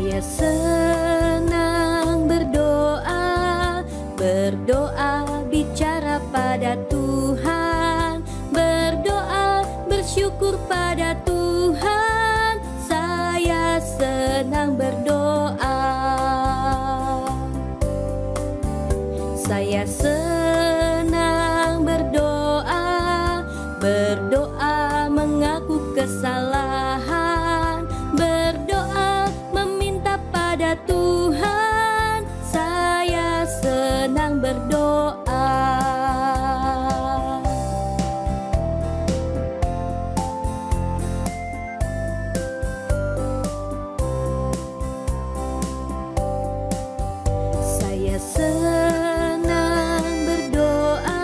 Saya senang berdoa, berdoa bicara pada Tuhan, berdoa bersyukur pada Tuhan. Saya senang berdoa. Saya senang berdoa, berdoa mengaku kesalahan, berdoa meminta pada Tuhan. Saya senang berdoa. Saya senang berdoa,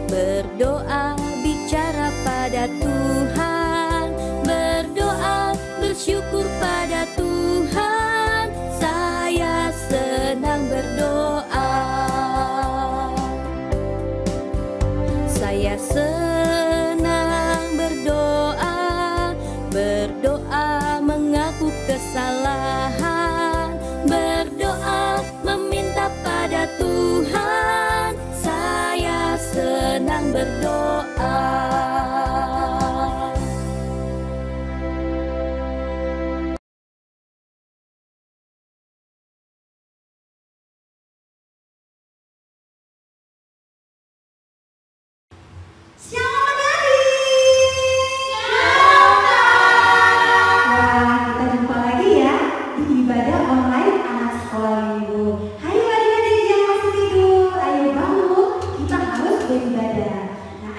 berdoa bicara pada Tuhan, berdoa bersyukur pada Tuhan. Saya senang berdoa. Saya senang berdoa, berdoa mengaku kesalahan, berdoa meminta pada Tuhan. Saya senang berdoa. Selamat hari. Wah, kita jumpa lagi ya di ibadah online anak sekolah minggu. Hai adik-adik yang masih tidur, ayo bangun, kita harus beribadah. Nah,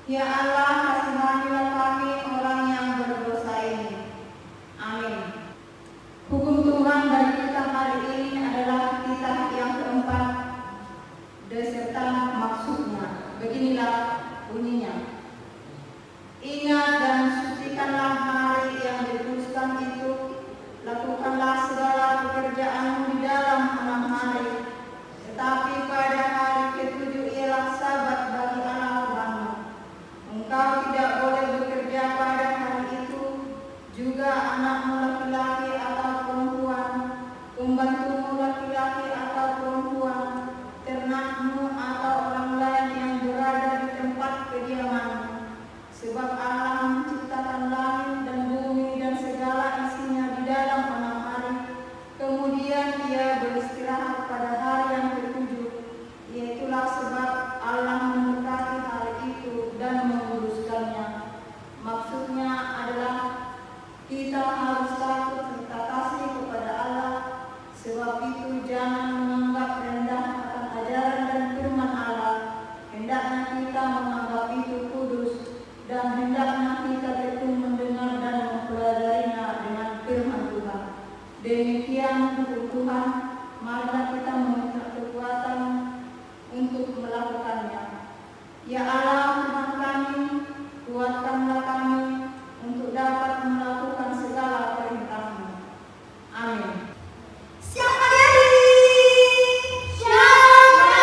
Ya Allah, kasihanilah kami orang yang berdosa ini. Amin. Hukum Tuhan bagi kita hari ini adalah kitab yang keempat beserta maksudnya. Beginilah bunyinya. Ingat dan sucikanlah hari yang dikuduskan itu. Lakukanlah segala pekerjaanmu di dalam 6 hari. Tetapi pada hari ketujuh ialah sabat bagi Allah Tuhanmu. Engkau tidak boleh bekerja pada hari itu, juga anakmu laki-laki atau perempuan, pembantumu laki-laki atau perempuan, ternakmu atau orang lain yang berada di tempat kediamanmu. Sebab Allah menciptakan langit dan bumi dan segala isinya di dalam 6 hari. Kemudian Ia beristirahat pada hari yang ketujuh. Iaitulah sebab Allah memberkati hari itu dan menguduskannya. Maksudnya adalah kita harus takut serta kasih kepada Allah. Sebab itu jangan menganggap rendah akan ajaran dan firman Allah. Hendaknya kita menganggap itu kudus, dan hendaknya kita tekun mendengar dan mempelajarinya dengan firman Tuhan. Demikian hukum Tuhan, marilah kita meminta kekuatan untuk melakukannya. Ya Allah Tuhan kami, kuatkanlah kami untuk dapat melakukan segala perintah-Mu. Amin. Siapa dari? Siapa?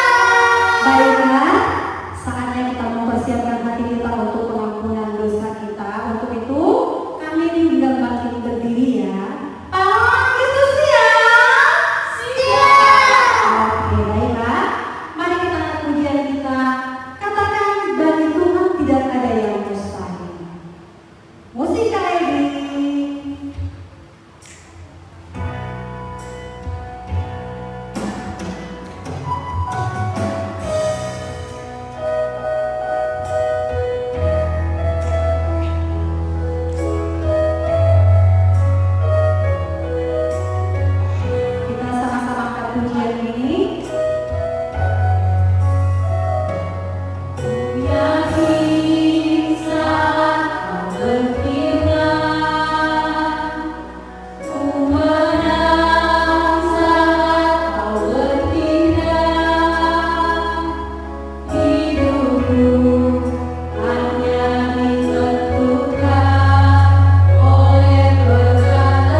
Baiklah, saatnya kita mempersiapkan hati kita untuk pengampunan dosa kita. Untuk itu, kami diundang bangkit berdiri ya. Pahlawan Kristus siap? Siap. Oke, baiklah. Mari kita angkat pujian kita. Katakan, bagi Tuhan tidak ada yang mustahil. Musik ready. Kita sama-sama angkat pujian ini. Ku yakin saat kau berfirman, ku menang saat kau bertindak. Hidupku hanya ditentukan oleh perkataanmu.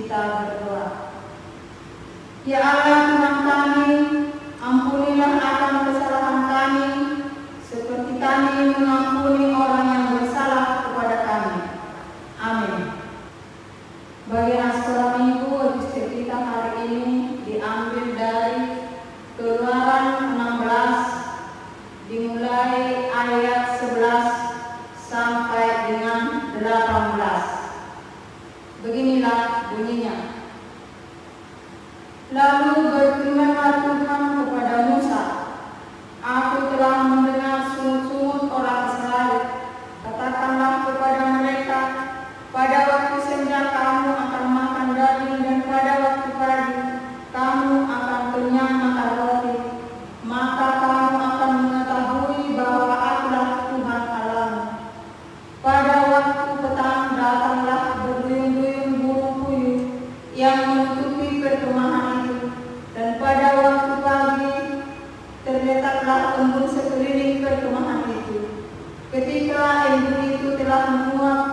Kita berdoa. Ya Allah Tuhan kami, ampunilah akan kesalahan kami, seperti kami mengampuni orang yang bersalah kepada kami. Amin. Bagian sekolah minggu episode kita hari ini diambil dari Keluaran 16, dimulai ayat 11 sampai dengan 18. Beginilah bunyinya. Lalu berfirmanlah Tuhan kepada Musa, Aku telah mendengar sungut-sungut orang Israel. Katakanlah kepada mereka, pada waktu senja kamu akan makan daging, dan pada waktu pagi kamu akan kenyang makan roti. Maka kamu akan mengetahui bahwa Akulah Tuhan Allahmu. Pada waktu petang datanglah berduyun-duyun burung puyuh yang menutupi perkemahan itu, dan pada waktu pagi terletaklah embun sekeliling perkemahan itu. Ketika embun itu telah menguap,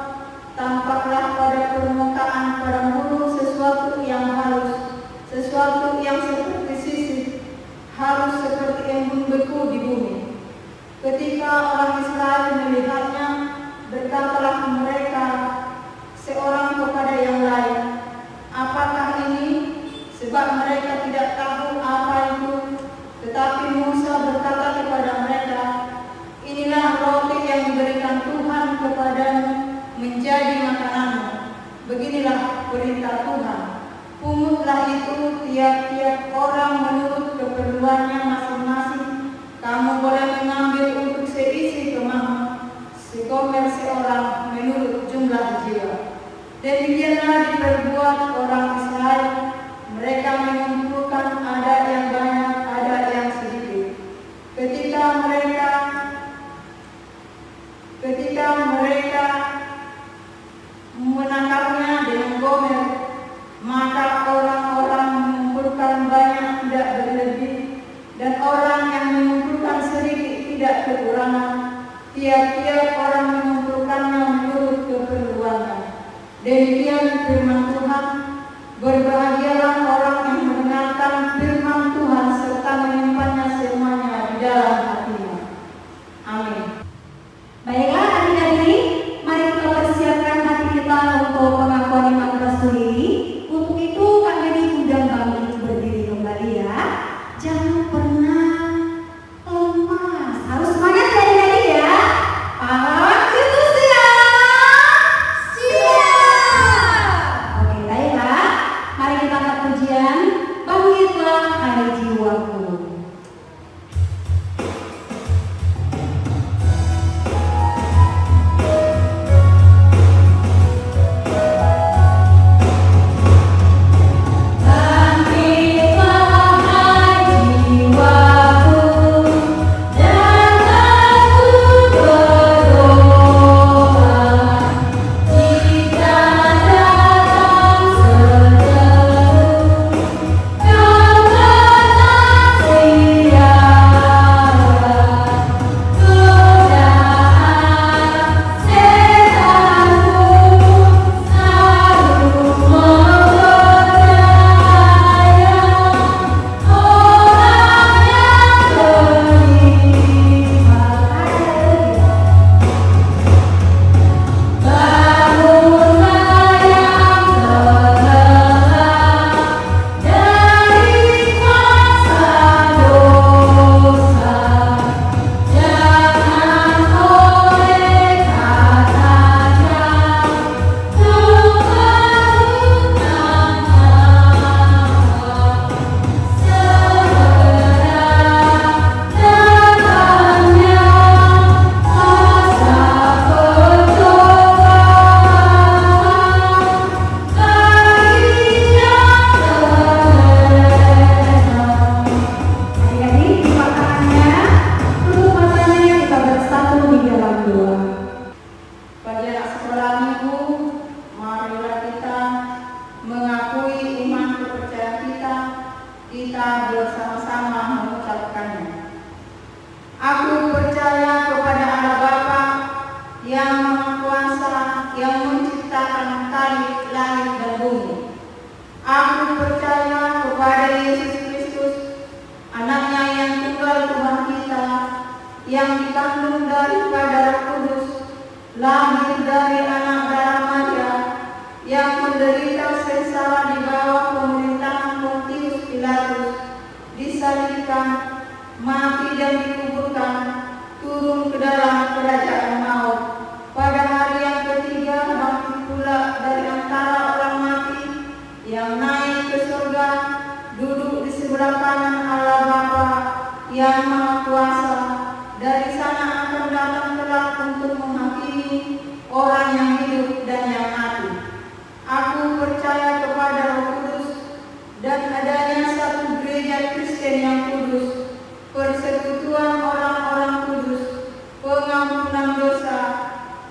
tampaklah pada permukaan padang gurun sesuatu yang halus, sesuatu yang seperti sisir, halus seperti embun beku di bumi. Ketika orang Israel melihatnya, berkatalah mereka seorang kepada yang lain, apakah ini? Sebab mereka tidak tahu apa itu. Tetapi Musa berkata kepada mereka, inilah roti yang diberikan Tuhan kepadamu menjadi makananmu. Beginilah perintah Tuhan. Pungutlah itu tiap-tiap orang menurut keperluannya masing-masing. Kamu boleh mengambil untuk seisi kemahmu, segomer seorang menurut jumlah jiwa. Demikianlah diperbuat orang Israel. Mereka mengumpulkan, ada yang banyak, ada yang sedikit. Ketika mereka menangkapnya dengan gomer, maka orang-orang mengumpulkan banyak tidak berlebih, dan orang yang mengumpulkan sedikit tidak kekurangan. Tiap-tiap orang mengumpulkannya menurut keperluannya. Demikian firman Tuhan. Berbahagialah orang yang mendengarkan firman Tuhan serta menyimpannya semuanya di dalam hatinya. Amin. Baiklah adik-adik, mari kita persiapkan hati kita untuk pengakuan iman Rasul ini. Untuk itu kami diundang bangkit berdiri kembali ya. Jangan pernah lemas. Harus semangat ya adik-adik ya. Pahlawan itu siap. Oke, baiklah. Mari kita angkat pujian. Bangkitlah hai jiwaku. kita bersama-sama mengucapkannya. Aku percaya kepada Allah Bapa yang Maha Kuasa, yang menciptakan langit dan bumi. menderita sengsara di bawah pemerintahan Pontius Pilatus, disalibkan, mati dan dikuburkan, turun ke dalam kerajaan maut. Pada hari yang ketiga bangkit pula dari antara orang mati, yang naik ke surga, duduk di sebelah kanan Allah Bapa yang Maha Kuasa. Dari sana akan datang kelak untuk menghakimi orang yang hidup dan yang mati. Aku percaya kepada Roh Kudus dan adanya satu gereja Kristen yang kudus, persekutuan orang-orang kudus, pengampunan dosa,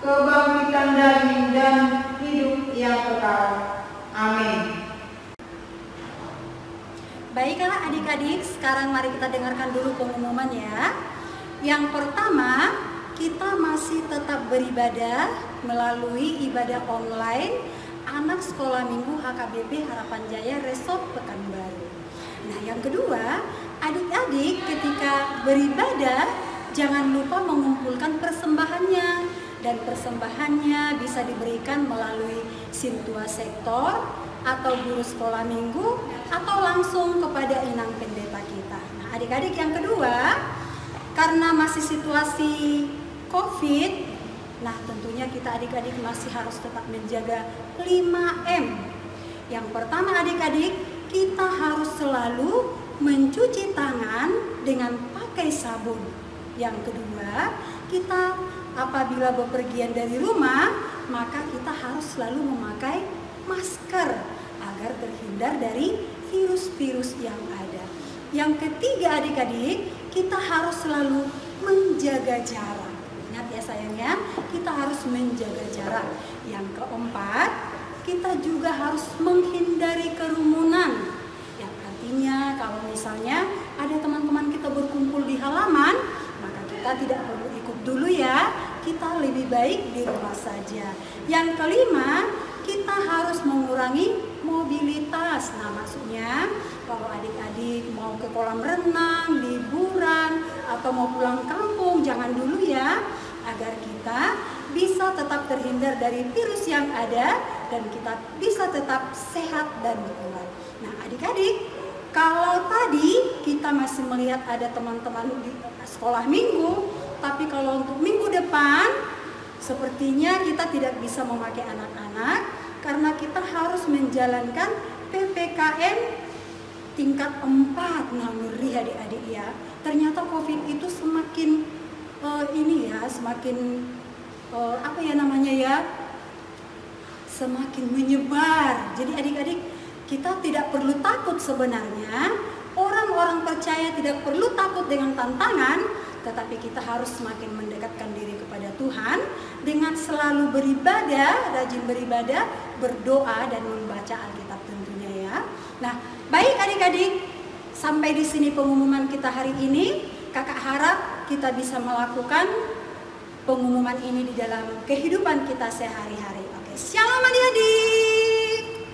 kebangkitan daging dan hidup yang kekal. Amin. Baiklah adik-adik, sekarang mari kita dengarkan dulu pengumuman ya. Yang pertama, kita masih tetap beribadah melalui ibadah online anak sekolah minggu HKBP Harapan Jaya Resort Pekanbaru. Nah, yang kedua, adik-adik ketika beribadah jangan lupa mengumpulkan persembahannya, dan persembahannya bisa diberikan melalui Sintua Sektor atau guru sekolah minggu atau langsung kepada inang pendeta kita. Nah, adik-adik yang kedua, karena masih situasi COVID, nah tentunya kita adik-adik masih harus tetap menjaga 5M. Yang pertama adik-adik, kita harus selalu mencuci tangan dengan pakai sabun. Yang kedua, kita apabila bepergian dari rumah, maka kita harus selalu memakai masker agar terhindar dari virus-virus yang ada. Yang ketiga adik-adik, kita harus selalu menjaga jarak. Ingat ya sayangnya, kita harus menjaga jarak. Yang keempat, kita juga harus menghindari kerumunan. Yang artinya kalau misalnya ada teman-teman kita berkumpul di halaman, maka kita tidak perlu ikut dulu ya. Kita lebih baik di rumah saja. Yang kelima, kita harus mengurangi mobilitas. Nah, maksudnya kalau adik-adik mau ke kolam renang, liburan, atau mau pulang kampung, jangan dulu ya, agar kita bisa tetap terhindar dari virus yang ada dan kita bisa tetap sehat dan kuat. Nah, adik-adik, kalau tadi kita masih melihat ada teman-teman di sekolah minggu, tapi kalau untuk minggu depan, sepertinya kita tidak bisa memakai anak-anak karena kita harus menjalankan PPKM tingkat 4. Nah, ngeri adik-adik ya. Ternyata COVID itu semakin semakin menyebar. Jadi adik-adik, kita tidak perlu takut sebenarnya. Orang-orang percaya tidak perlu takut dengan tantangan, tetapi kita harus semakin mendekatkan diri kepada Tuhan dengan selalu beribadah, rajin beribadah, berdoa dan membaca Alkitab tentunya ya. Nah, baik adik-adik, sampai di sini pengumuman kita hari ini. Kakak harap kita bisa melakukan pengumuman ini di dalam kehidupan kita sehari-hari. Oke, shalom adik-adik.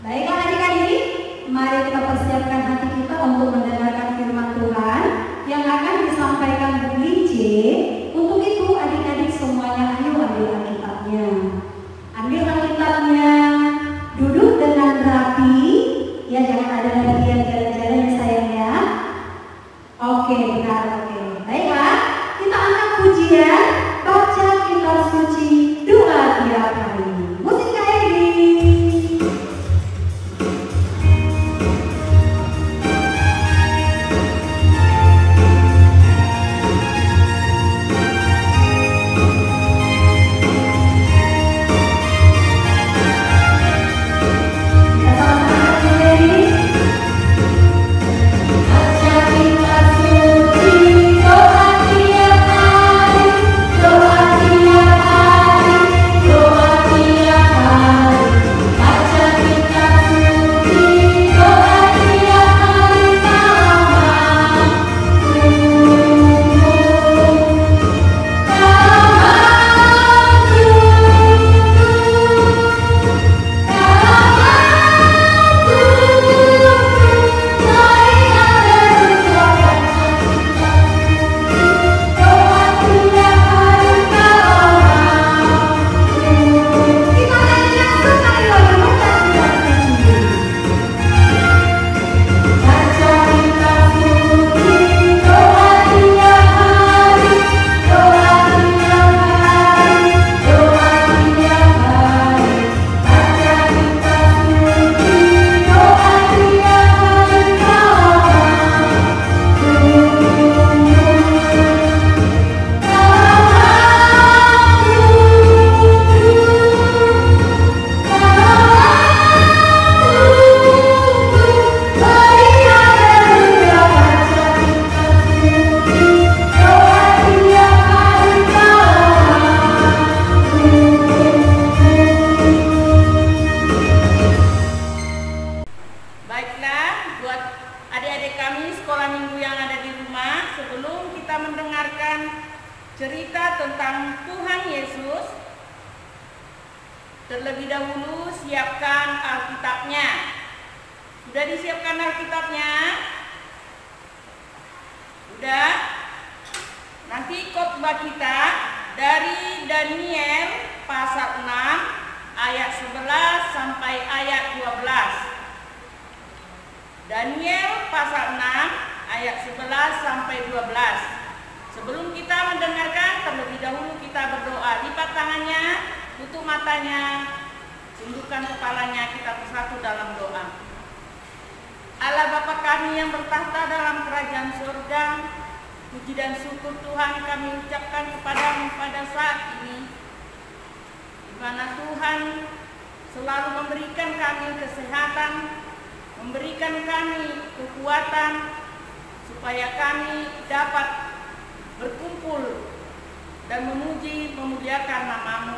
Baiklah adik-adik, mari kita persiapkan hati kita untuk mendengarkan firman Tuhan yang akan disampaikan Bu Lince. Untuk itu adik-adik semuanya ayo ambil Alkitabnya. Ambil Alkitabnya, duduk dengan rapi, ya jangan ada lagi yang jalan-jalan ya sayang ya. Oke, benar, oke. Baiklah, kita angkat pujian, baca kitab suci, doa tiap hari. Musik KRD. dahulu siapkan Alkitabnya. Sudah disiapkan Alkitabnya? Sudah? Nanti khotbah kita dari Daniel pasal 6 ayat 11 sampai ayat 12. Daniel pasal 6 ayat 11 sampai 12. Sebelum kita mendengarkan, terlebih dahulu kita berdoa. Lipat tangannya, tutup matanya, tundukkan kepalanya, kita bersatu dalam doa. Allah Bapa kami yang bertahta dalam kerajaan surga, puji dan syukur Tuhan kami ucapkan kepadamu pada saat ini, di mana Tuhan selalu memberikan kami kesehatan, memberikan kami kekuatan, supaya kami dapat berkumpul dan memuliakan nama-Mu.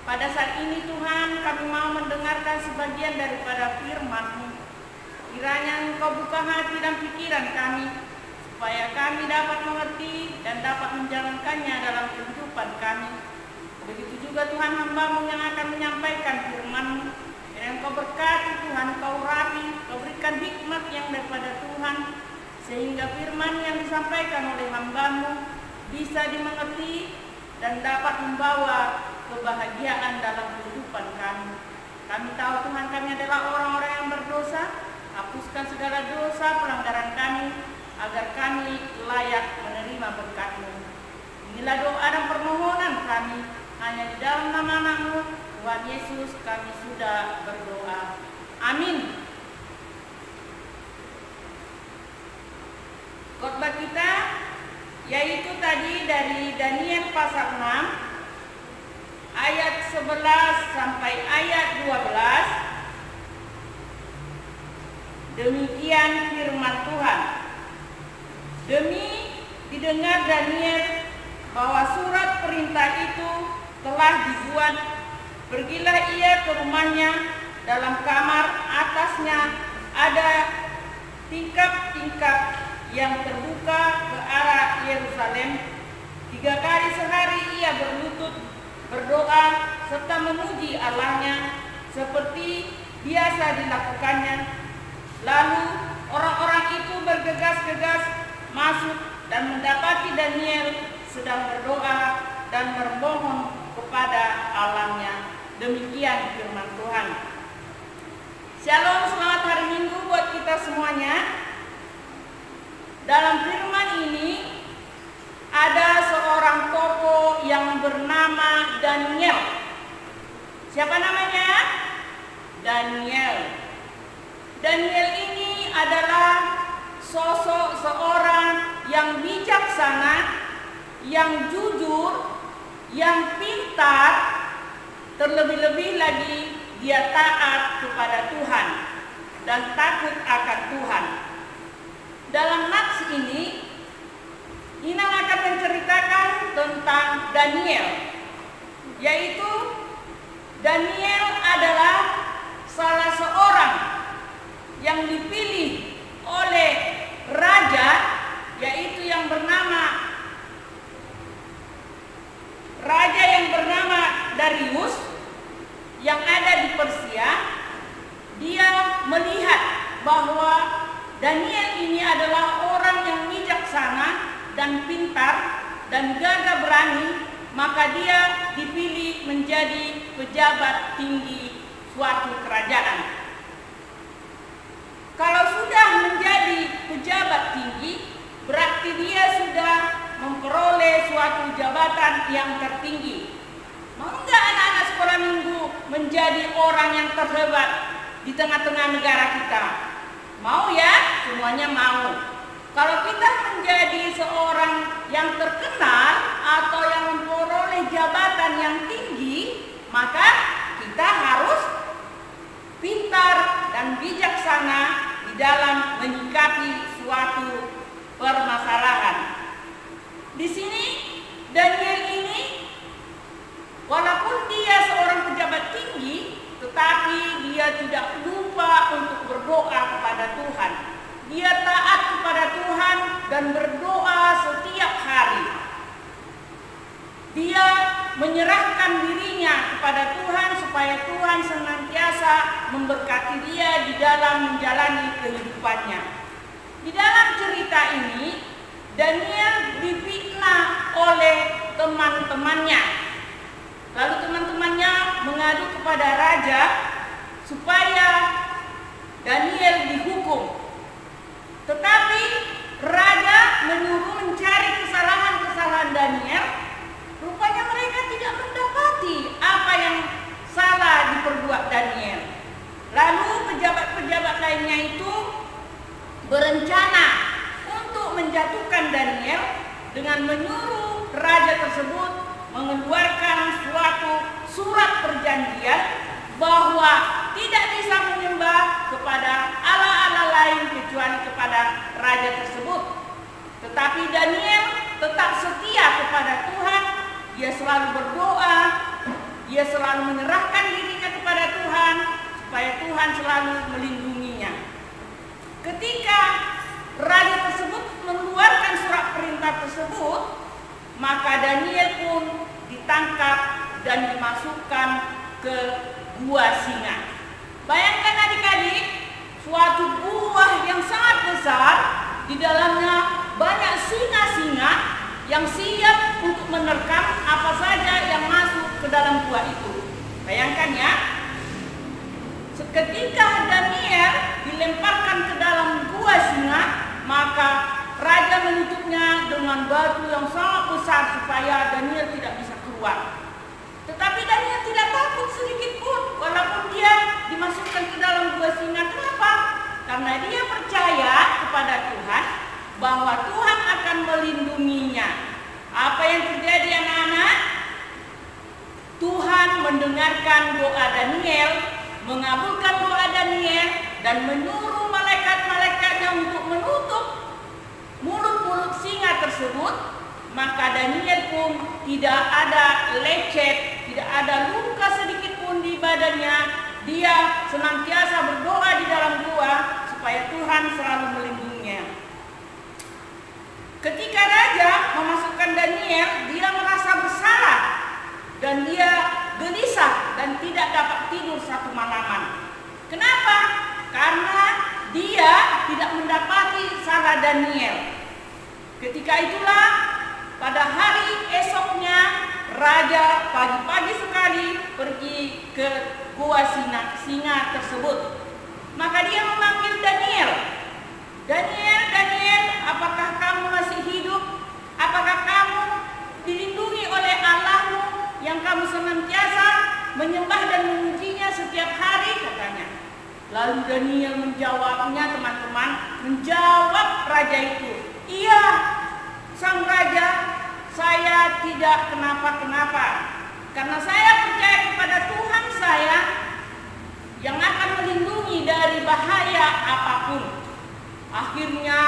Pada saat ini Tuhan, kami mau mendengarkan sebagian daripada firman-Mu. Kiranya Engkau buka hati dan pikiran kami, supaya kami dapat mengerti dan dapat menjalankannya dalam kehidupan kami. Begitu juga Tuhan, hamba-Mu yang akan menyampaikan firman-Mu. Kiranya Engkau berkati Tuhan, Engkau urapi, Engkau berikan hikmat yang daripada Tuhan, sehingga firman yang disampaikan oleh hamba-Mu bisa dimengerti dan dapat membawa kebahagiaan dalam kehidupan kami. Kami tahu Tuhan, kami adalah orang-orang yang berdosa. Hapuskan segala dosa pelanggaran kami, agar kami layak menerima berkat-Mu. Inilah doa dan permohonan kami, hanya di dalam nama Anak-Mu, Tuhan Yesus, kami sudah berdoa. Amin. Khotbah kita yaitu tadi dari Daniel pasal 6 ayat 11 sampai ayat 12. Demikian firman Tuhan. Demi didengar Daniel bahwa surat perintah itu telah dibuat, pergilah ia ke rumahnya. Dalam kamar atasnya ada tingkap-tingkap yang terbuka ke arah Yerusalem. 3 kali sehari ia berlutut, berdoa, serta memuji Allahnya seperti biasa dilakukannya. Lalu orang-orang itu bergegas-gegas masuk dan mendapati Daniel sedang berdoa dan bermohon kepada Allahnya. Demikian firman Tuhan. Shalom, selamat hari Minggu buat kita semuanya. Dalam firman ini ada seorang tokoh yang bernama Daniel. Siapa namanya? Daniel. Daniel ini adalah sosok seorang yang bijaksana, yang jujur, yang pintar, terlebih-lebih lagi dia taat kepada Tuhan dan takut akan Tuhan. Dalam nats ini, Inang akan menceritakan tentang Daniel, yaitu Daniel adalah salah seorang yang dipilih oleh raja, yaitu yang bernama Darius, yang ada di Persia. Dia melihat bahwa Daniel ini adalah orang yang bijaksana dan pintar dan gagah berani, maka dia dipilih menjadi pejabat tinggi suatu kerajaan. Kalau sudah menjadi pejabat tinggi, berarti dia sudah memperoleh suatu jabatan yang tertinggi. Mau nggak anak-anak sekolah minggu menjadi orang yang terhebat di tengah-tengah negara kita? Mau ya? Semuanya mau. Kalau kita menjadi seorang yang terkenal atau yang memperoleh jabatan yang tinggi, maka kita harus pintar dan bijaksana di dalam menyikapi suatu permasalahan. Di sini Daniel ini, walaupun dia seorang pejabat tinggi, tetapi dia tidak lupa untuk berdoa kepada Tuhan. Dia taat kepada Tuhan dan berdoa setiap hari. Dia menyerahkan dirinya kepada Tuhan supaya Tuhan senantiasa memberkati dia di dalam menjalani kehidupannya. Di dalam cerita ini, Daniel difitnah oleh teman-temannya. Lalu teman-temannya mengadu kepada raja supaya Daniel dihukum. Tetapi raja menyuruh mencari kesalahan-kesalahan Daniel. Rupanya mereka tidak mendapati apa yang salah diperbuat Daniel. Lalu pejabat-pejabat lainnya itu berencana untuk menjatuhkan Daniel dengan menyuruh raja tersebut mengeluarkan suatu surat perjanjian bahwa tidak bisa menyembah kepada Allah-Allah lain kecuali kepada raja tersebut. Tetapi Daniel tetap setia kepada Tuhan. Dia selalu berdoa, dia selalu menyerahkan dirinya kepada Tuhan supaya Tuhan selalu melindunginya. Ketika raja tersebut mengeluarkan surat perintah tersebut, maka Daniel pun ditangkap dan dimasukkan ke gua singa. Bayangkan adik-adik, suatu gua yang sangat besar, di dalamnya banyak singa-singa yang siap untuk menerkam apa saja yang masuk ke dalam gua itu. Bayangkan ya, seketika Daniel dilemparkan ke dalam gua singa, maka raja menutupnya dengan batu yang sangat besar supaya Daniel tidak bisa keluar. Tetapi Daniel tidak takut sedikit pun walaupun dia dimasukkan ke dalam gua singa. Kenapa? Karena dia percaya kepada Tuhan bahwa Tuhan akan melindunginya. Apa yang terjadi anak-anak? Tuhan mendengarkan doa Daniel, mengabulkan doa Daniel, dan menyuruh malaikat-malaikatnya untuk menutup mulut-mulut singa tersebut. Maka Daniel pun tidak ada lecet, tidak ada luka sedikit pun di badannya. Dia senantiasa berdoa di dalam gua supaya Tuhan selalu melindunginya. Ketika raja memasukkan Daniel, dia merasa bersalah dan dia gelisah dan tidak dapat tidur satu malaman. Kenapa? Karena dia tidak mendapati salah Daniel. Ketika itulah pada hari esoknya raja pagi-pagi sekali pergi ke gua singa tersebut. Maka dia memanggil Daniel. Daniel, apakah kamu masih hidup? Apakah kamu dilindungi oleh Allahmu yang kamu senantiasa menyembah dan memujinya setiap hari? Katanya. Lalu Daniel menjawabnya, teman-teman, menjawab raja itu, iya, sang raja, saya tidak kenapa-kenapa. Karena saya percaya kepada Tuhan saya yang akan melindungi dari bahaya apapun. Akhirnya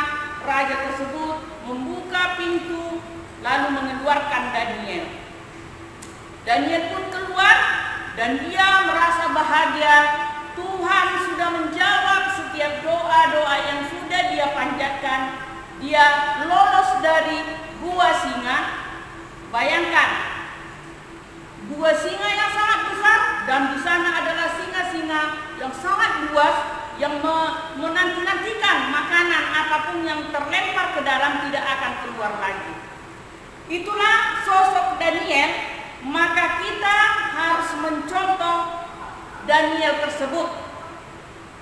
raja tersebut membuka pintu lalu mengeluarkan Daniel. Daniel pun keluar dan dia merasa bahagia. Tuhan sudah menjawab setiap doa-doa yang sudah dia panjatkan. Dia lolos dari gua singa. Bayangkan, gua singa yang sangat besar dan di sana adalah singa-singa yang sangat luas yang menanti-nantikan makanan apapun yang terlempar ke dalam tidak akan keluar lagi. Itulah sosok Daniel, maka kita harus mencontoh Daniel tersebut.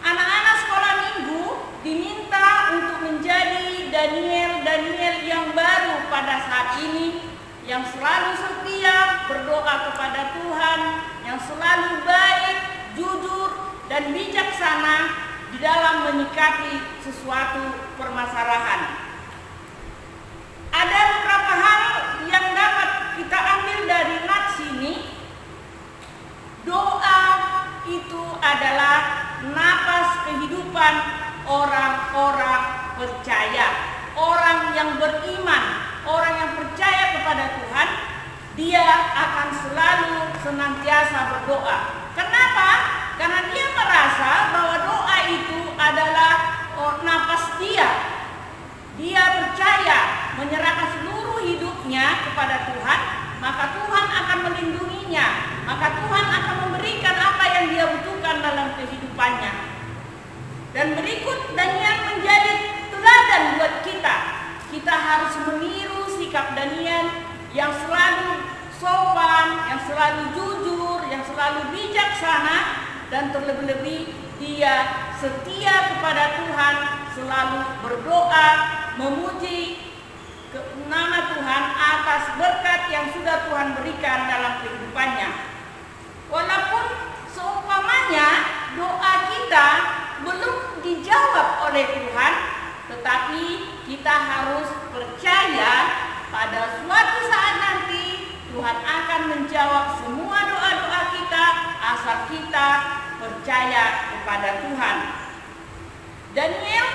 Anak-anak sekolah minggu diminta untuk menjadi Daniel yang baru pada saat ini, yang selalu setia berdoa kepada Tuhan, yang selalu baik, jujur, dan bijaksana di dalam menyikapi sesuatu permasalahan. Ada beberapa hal yang dapat kita ambil dari nats ini. Doa itu adalah napas kehidupan orang-orang percaya, orang yang beriman, orang yang percaya kepada Tuhan. Dia akan selalu senantiasa berdoa. Kenapa? Karena dia merasa bahwa doa itu adalah napas dia. Dia percaya menyerahkan seluruh hidupnya kepada Tuhan, maka Tuhan akan melindunginya, maka Tuhan akan memberikan apa yang dia butuhkan dalam kehidupannya. Dan berikut Daniel menjadi teladan buat kita. Kita harus meniru sikap Daniel yang selalu sopan, yang selalu jujur, yang selalu bijaksana, dan terlebih-lebih dia setia kepada Tuhan, selalu berdoa, memuji nama Tuhan atas berkat yang sudah Tuhan berikan dalam kehidupannya. Walaupun seumpamanya doa kita belum dijawab oleh Tuhan, tetapi kita harus percaya pada suatu saat nanti Tuhan akan menjawab semua doa-doa kita asal kita percaya kepada Tuhan. Daniel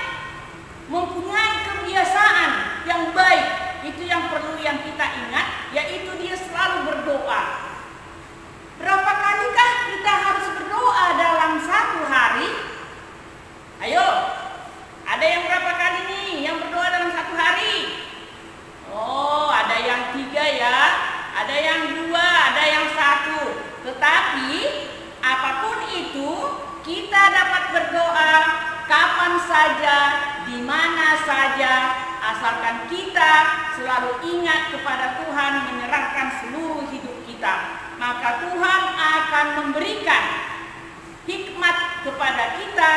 mempunyai kebiasaan yang baik, itu yang perlu yang kita ingat, yaitu dia selalu berdoa. Berapa kalikah kita harus berdoa dalam satu hari? Ayo, ada yang berapa kali nih yang berdoa dalam satu hari? Oh, ada yang 3 ya, ada yang 2, ada yang 1. Tetapi apapun itu, kita dapat berdoa kapan saja, di mana saja, asalkan kita selalu ingat kepada Tuhan, menyerahkan seluruh hidup kita. Maka Tuhan akan memberikan hikmat kepada kita,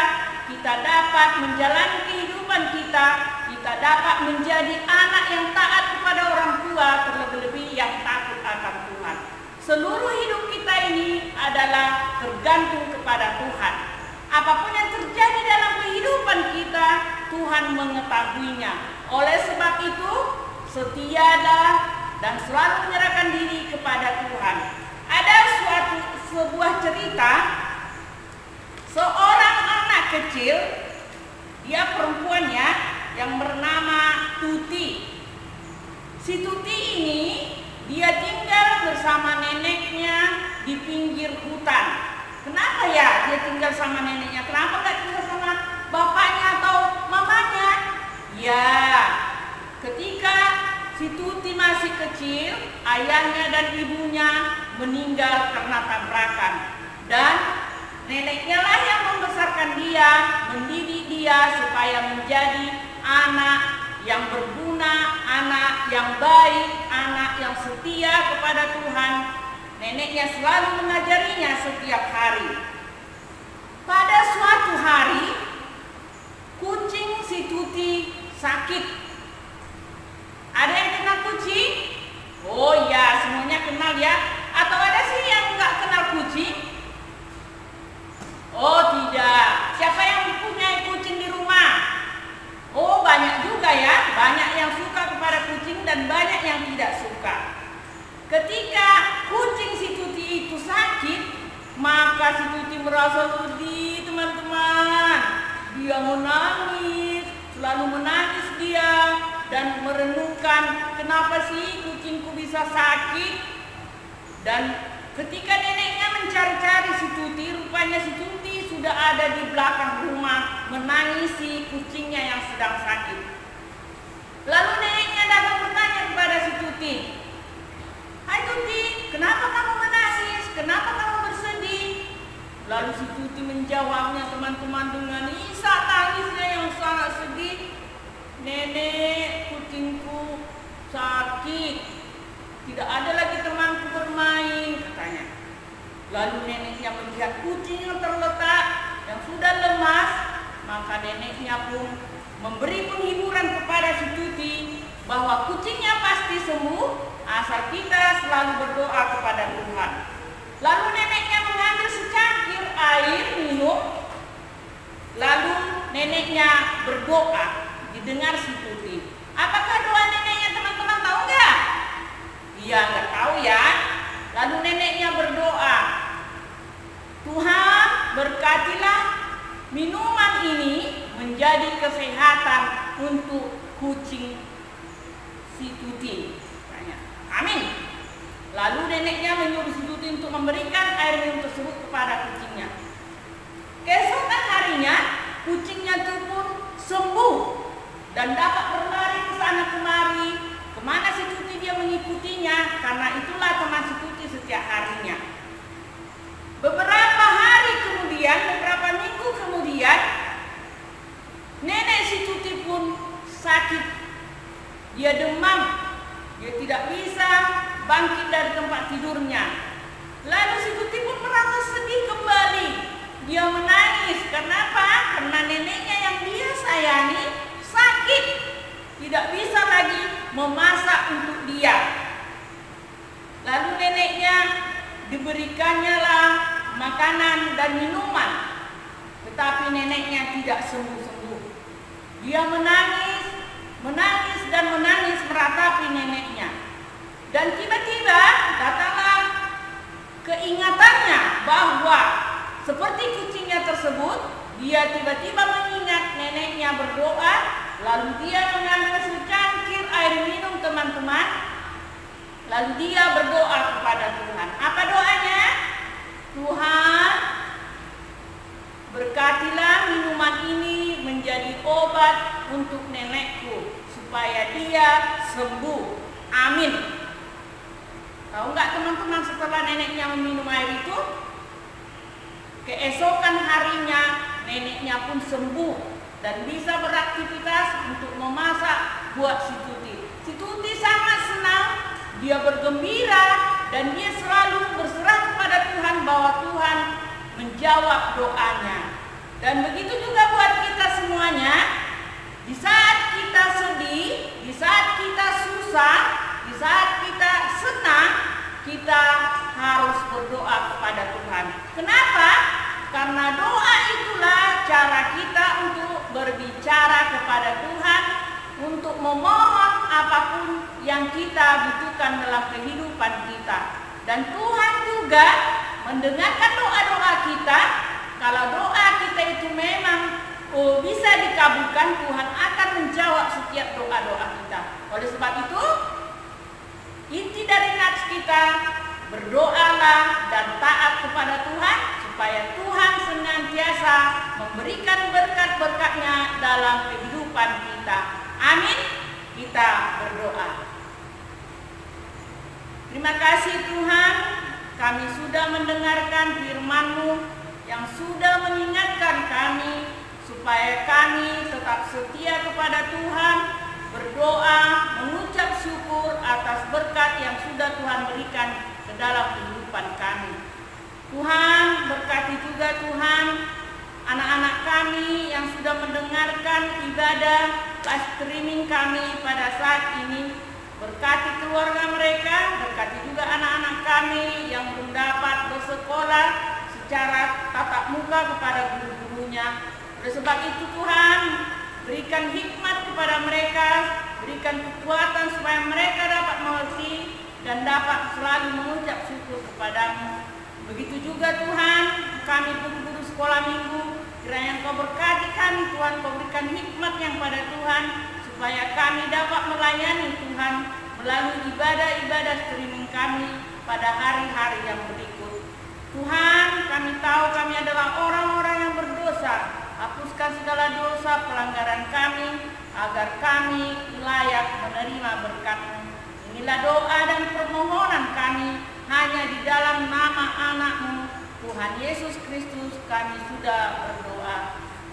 kita dapat menjalani kehidupan kita dapat menjadi anak yang taat kepada orang tua, terlebih-lebih yang takut akan Tuhan. Seluruh hidup kita ini adalah tergantung kepada Tuhan. Apapun yang terjadi dalam kehidupan kita, Tuhan mengetahuinya. Oleh sebab itu, setialah dan selalu menyerahkan diri kepada Tuhan. Ada sebuah cerita, seorang anak kecil, dia perempuannya yang bernama Tuti. Si Tuti ini dia tinggal bersama neneknya di pinggir hutan. Kenapa ya dia tinggal sama neneknya? Kenapa nggak tinggal sama bapaknya atau mamanya? Ya, ketika si Tuti masih kecil, ayahnya dan ibunya meninggal karena tabrakan. Dan neneknya lah yang membesarkan dia, mendidik dia supaya menjadi anak yang berguna, anak yang baik, anak yang setia kepada Tuhan. Neneknya selalu mengajarinya setiap hari. Pada suatu hari, kucing si Tuti sakit. Ada yang kenal kucing? Oh ya, semuanya kenal ya. Atau ada sih yang nggak kenal kucing? Oh tidak. Siapa yang mempunyai kucing di rumah? Oh banyak juga ya. Banyak yang suka kepada kucing dan banyak yang tidak suka. Ketika kucing si Tuti itu sakit, maka si Tuti merasa sedih, teman-teman. Dia menangis, selalu menangis dia, dan merenungkan kenapa sih kucingku bisa sakit. Dan ketika neneknya mencari-cari si Tuti, rupanya si Tuti sudah ada di belakang rumah menangisi kucingnya yang sedang sakit. Lalu neneknya datang bertanya kepada si Tuti, "Hai Tuti, kenapa kamu menangis? Kenapa kamu bersedih?" Lalu si Tuti menjawabnya, teman-teman, dengan isak tangisnya yang sangat sedih. "Nenek, kucingku sakit. Tidak ada lagi temanku bermain," katanya. Lalu neneknya melihat kucing yang terletak, yang sudah lemas, maka neneknya pun memberi penghiburan kepada si Tuti bahwa kucingnya pasti sembuh asal kita selalu berdoa kepada Tuhan. Lalu neneknya mengambil secangkir air minum, lalu neneknya berdoa, didengar si Tuti. Apakah doa neneknya, teman-teman tahu nggak? Iya, nggak tahu ya. Lalu neneknya berdoa, "Tuhan, berkatilah minuman ini menjadi kesehatan untuk kucing si Tuti." Amin. Lalu neneknya menyuruh si Tuti untuk memberikan air minum tersebut kepada kucingnya. Keesokan harinya, kucingnya itu pun sembuh dan dapat berlari ke sana kemari. Kemana si Tuti dia mengikutinya, karena itulah teman si Tuti setiap harinya. Beberapa hari kemudian, beberapa minggu kemudian, nenek si Tuti pun sakit. Dia demam, dia tidak bisa bangkit dari tempat tidurnya. Lalu si Tuti pun merasa sedih kembali. Dia menangis. Kenapa? Karena neneknya yang dia sayangi sakit, tidak bisa lagi memasak untuk dia. Lalu neneknya diberikannya lah makanan dan minuman, tetapi neneknya tidak sembuh-sembuh. Dia menangis, menangis dan menangis meratapi neneknya. Dan tiba-tiba datanglah keingatannya bahwa seperti kucingnya tersebut, dia tiba-tiba mengingat neneknya berdoa, lalu dia mengambil secangkir air minum teman-teman, lalu dia berdoa kepada Tuhan. Apa doanya? Tuhan, berkatilah minuman ini menjadi obat untuk nenekku, supaya dia sembuh. Amin. Tahu nggak teman-teman, setelah neneknya meminum air itu, keesokan harinya neneknya pun sembuh dan bisa beraktivitas untuk memasak buat si Tuti. Si Tuti sangat senang, dia bergembira dan dia selalu berserah kepada Tuhan bahwa Tuhan menjawab doanya. Dan begitu juga buat kita semuanya. Di saat kita sedih, di saat kita susah, di saat kita senang, kita harus berdoa kepada Tuhan. Kenapa? Karena doa itulah cara kita untuk berbicara kepada Tuhan, untuk memohon apapun yang kita butuhkan dalam kehidupan kita. Dan Tuhan juga mendengarkan doa-doa kita. Kalau doa kita itu memang bisa dikabulkan, Tuhan akan menjawab setiap doa-doa kita. Oleh sebab itu, inti dari nats kita, berdoalah dan taat kepada Tuhan, supaya Tuhan senantiasa memberikan berkat-berkat-Nya dalam kehidupan kita. Amin. Kita berdoa. Terima kasih Tuhan, kami sudah mendengarkan firman-Mu yang sudah mengingatkan kami supaya kami tetap setia kepada Tuhan, berdoa, mengucap syukur atas berkat yang sudah Tuhan berikan ke dalam kehidupan kami. Tuhan, berkati juga Tuhan anak-anak kami yang sudah mendengarkan ibadah live streaming kami pada saat ini. Berkati keluarga mereka, berkati juga anak-anak kami yang belum dapat bersekolah secara tatap muka kepada guru-gurunya. Oleh sebab itu Tuhan, berikan hikmat kepada mereka, berikan kekuatan supaya mereka dapat mengerti dan dapat selalu mengucap syukur kepadamu. Begitu juga Tuhan, kami guru-guru sekolah minggu, kiranya Engkau berkati kami Tuhan, Engkau berikan hikmat yang pada Tuhan, supaya kami dapat melayani Tuhan melalui ibadah-ibadah streaming kami pada hari-hari yang berikut. Tuhan, kami tahu kami adalah orang-orang yang berdosa. Hapuskan segala dosa pelanggaran kami, agar kami layak menerima berkat-Mu. Inilah doa dan permohonan kami, hanya di dalam nama anak-Mu, Tuhan Yesus Kristus, kami sudah berdoa.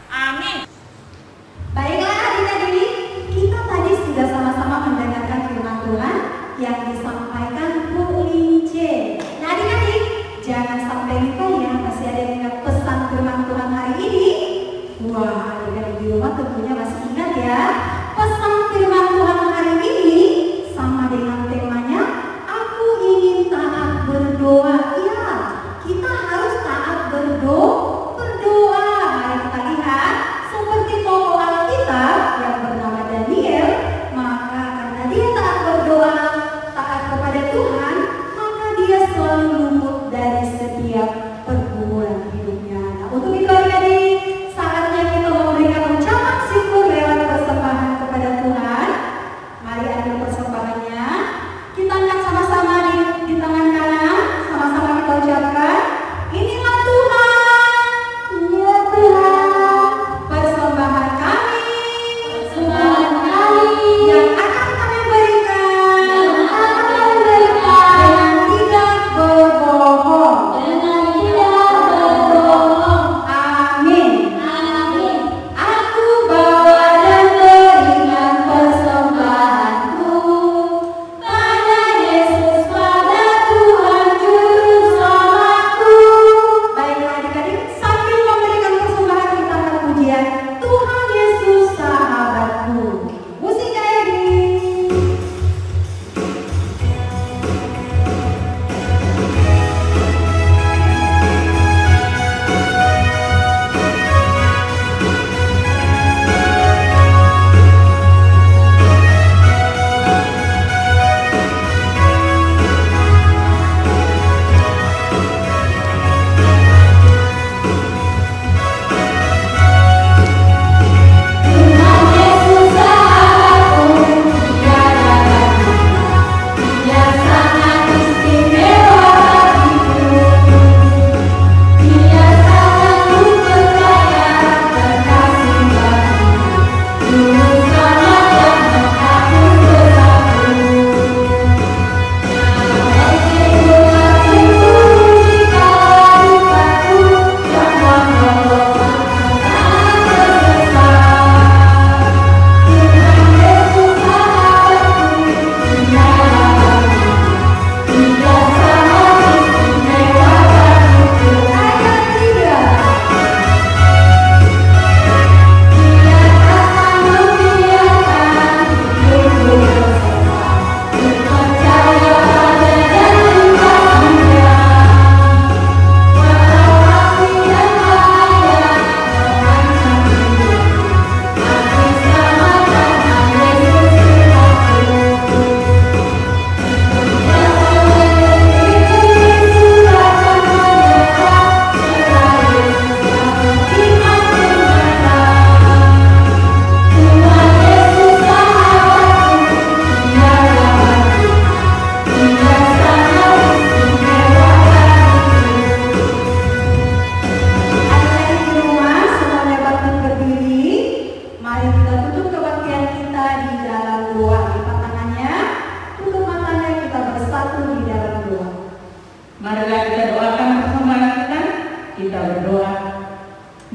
Amin. Baiklah adik-adik, kita tadi sudah sama-sama mendengarkan firman Tuhan yang disampaikan Bu Lince. Nah adik-adik, jangan sampai lupa ya, masih ada yang ingat pesan firman Tuhan hari ini? Wah, adik-adik di rumah tentunya masih ingat ya. Pesan firman Tuhan hari ini sama dengan temanya, aku ingin taat berdoa. Ya, kita harus taat berdoa.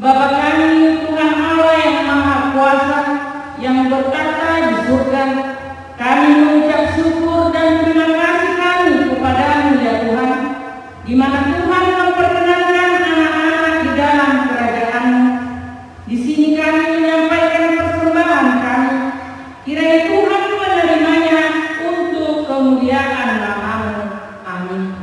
Bapa kami, Tuhan Allah yang Maha Kuasa, yang berkata di surga, kami mengucap syukur dan terima kasih kami kepadamu ya Tuhan, di mana Tuhan memperkenankan anak-anak di dalam kerajaan-Mu. Di sini kami menyampaikan persembahan kami, kiranya Tuhan menerimanya untuk kemuliaan nama-Mu. Amin.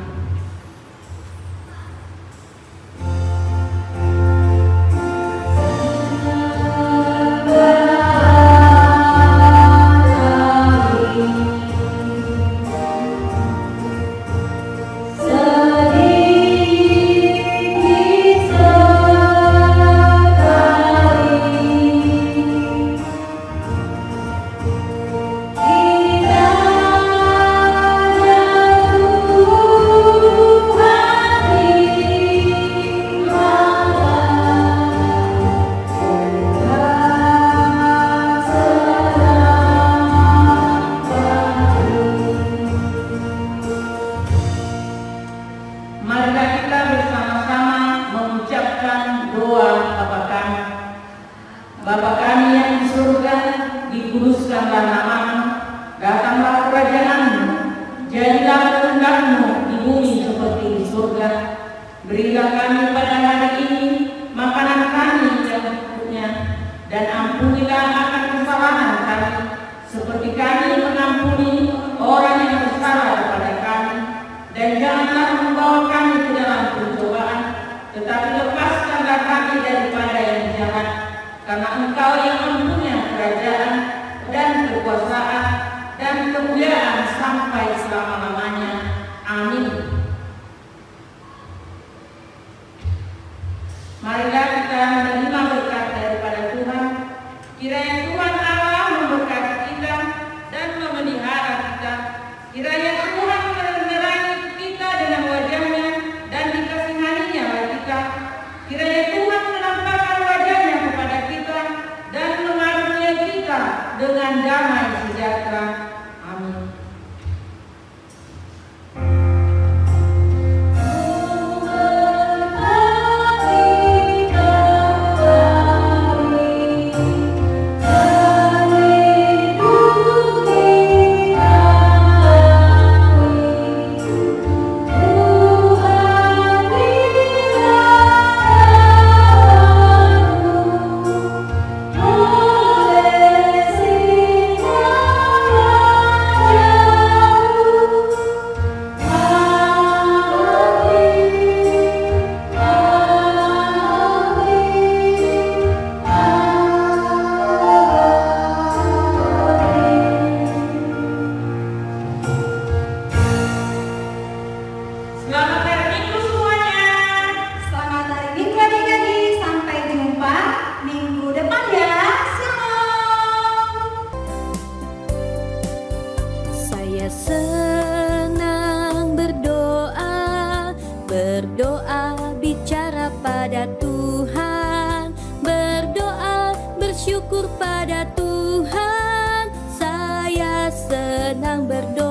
Marilah kita bersama-sama mengucapkan doa Bapa kami. Bapa kami yang di surga, dikuduskanlah nama-Mu, datanglah kerajaan-Mu, jadilah kehendak-Mu di bumi seperti di surga. Berilah kami pada hari ini makanan kami yang berikutnya, dan ampunilah akan kesalahan kami, seperti kami mengampuni orang yang bersalah kepada kami. Dan janganlah membawa kami ke dalam pencobaan, tetapi lepaskanlah kami daripada yang jahat, karena Engkau yang mempunyai kerajaan dan kekuasaan dan kemuliaan sampai selama-lamanya. Amin. Marilah kita menerima berkat daripada Tuhan. Kiranya Tuhan Allah memberkati kita dan memelihara kita. Kiranya Tuhan menerangi kita dengan wajah-Nya dan dikasihaninya bagi kita. Kiranya Tuhan menampakkan wajah-Nya kepada kita dan mengaruniai kita dengan damai sejahtera. Amin. Selamat hari Minggu semuanya. Selamat hari Minggu adik-adik. Sampai jumpa minggu depan ya. Shalom. Saya senang berdoa, berdoa bicara pada Tuhan, berdoa bersyukur pada Tuhan. Saya senang berdoa.